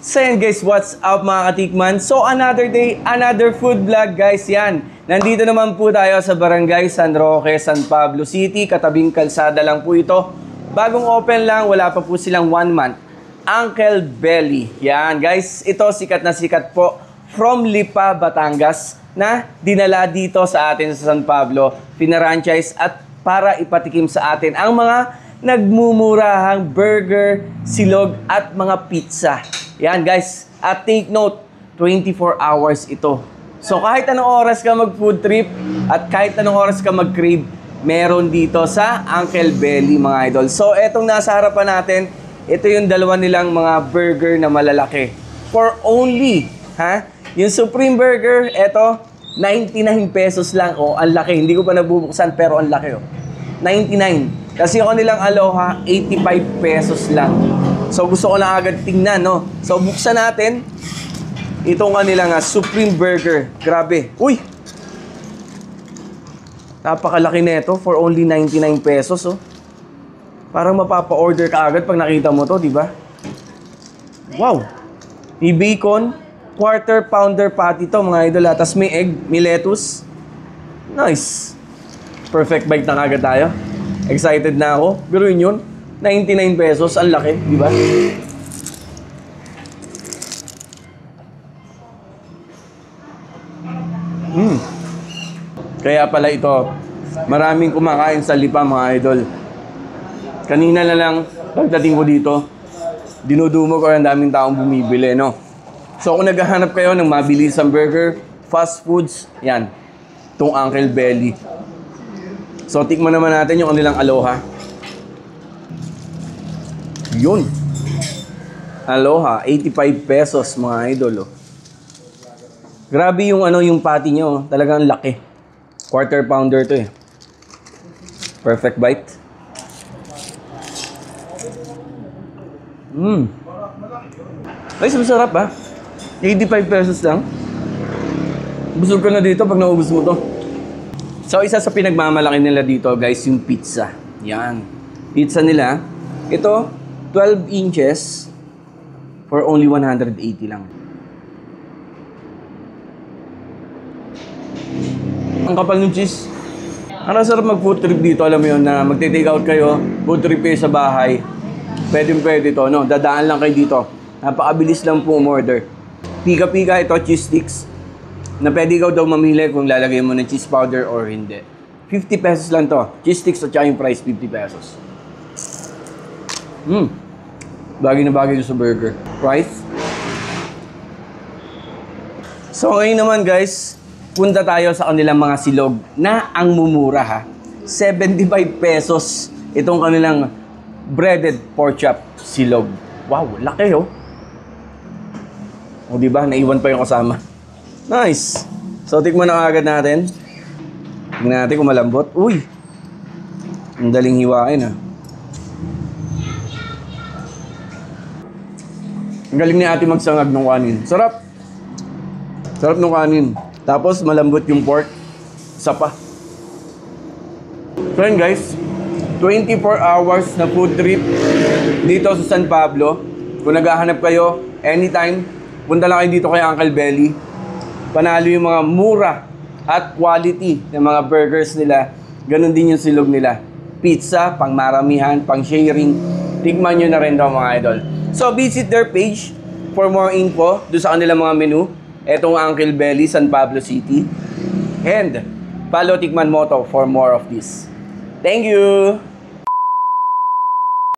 So yan guys, what's up mga katikman? So another day, another food vlog guys, yan. Nandito naman po tayo sa Barangay San Roque, San Pablo City. Katabing kalsada lang po ito. Bagong open lang, wala pa po silang 1 month. Uncle Belly. Yan guys, ito sikat na sikat po from Lipa, Batangas na dinala dito sa atin sa San Pablo. Pinarangise at para ipatikim sa atin ang mga nagmumurahang burger, silog at mga pizza. Yan guys, at take note, 24 hours ito. So kahit anong oras ka mag-food trip at kahit anong oras ka mag-crave, meron dito sa Uncle Belly mga idol. So etong nasa harapan natin, ito yung dalawa nilang mga burger na malalaki. For only, yung Supreme Burger, eto, 99 pesos lang. Oh, ang laki. Hindi ko pa nabubuksan pero ang laki. Oh. 99. Kasi yung kanilang Aloha, 85 pesos lang. So gusto ko lang agad tingnan, no? So buksan natin itong kanilang Supreme Burger. Grabe. Uy! Napakalaki nito for only 99 pesos, oh. Parang mapapa-order ka agad pag nakita mo to, di ba? Wow! May bacon, quarter pounder patty to, mga idol. Tapos may egg, may lettuce. Nice! Perfect bite na agad tayo. Excited na ako. Pero yun, 99 pesos, ang laki, di ba? Kaya pala ito, maraming kumakain sa Lipa mga idol. Kanina na lang, pagdating ko dito, dinudumog ko ang daming taong bumibili, no? So kung naghahanap kayo ng mabilisang burger, fast foods, yan, itong Uncle Belly. So tikman naman natin yung kanilang Aloha. Yun. Aloha, 85 pesos mga idol. Oh. Grabe yung yung patty niya, oh. Talagang laki. Quarter pounder to eh. Perfect bite. Ay, masarap ha. 85 pesos lang. Busog ka na dito pag naubos mo to. So, isa sa pinagmamalaki nila dito, guys, yung pizza. Yan. Pizza nila. Ito, 12 inches for only 180 lang. Ang kapal ng cheese. Ang sarap mag-food trip dito, alam mo yun, na magte-take out kayo, food trip kayo sa bahay. Pwede to, no? Dadaan lang kayo dito. Napakabilis lang po umorder. Pika-pika ito, cheese sticks. Na pwede ikaw daw mamili kung lalagay mo ng cheese powder or hindi. 50 pesos lang to. Cheese sticks at saka yung price, 50 pesos. Bagay na bagay sa burger. Price. So ngayon naman guys, punta tayo sa kanilang mga silog na ang mumura ha. 75 pesos itong kanilang breaded pork chop silog. Wow, laki oh. O diba, naiwan pa yung kasama. Nice. So tikman na agad natin. Tingnan natin kung malambot. Uy. Ang daling hiwain ha. Ang galing ni ate magsangag ng kanin. Sarap. Sarap ng kanin. Tapos malambot yung pork. Isa pa. So yun guys, 24 hours na food trip dito sa San Pablo. Kung naghahanap kayo, anytime, punta lang kayo dito kay Uncle Belly. Panalo yung mga mura at quality ng mga burgers nila. Ganon din yung silog nila. Pizza, pang maramihan, pang sharing. Tikman nyo na rin daw mga idol. So visit their page for more info doon sa kanilang mga menu. Etong Uncle Belly, San Pablo City. And follow Tikman Moto for more of this. Thank you!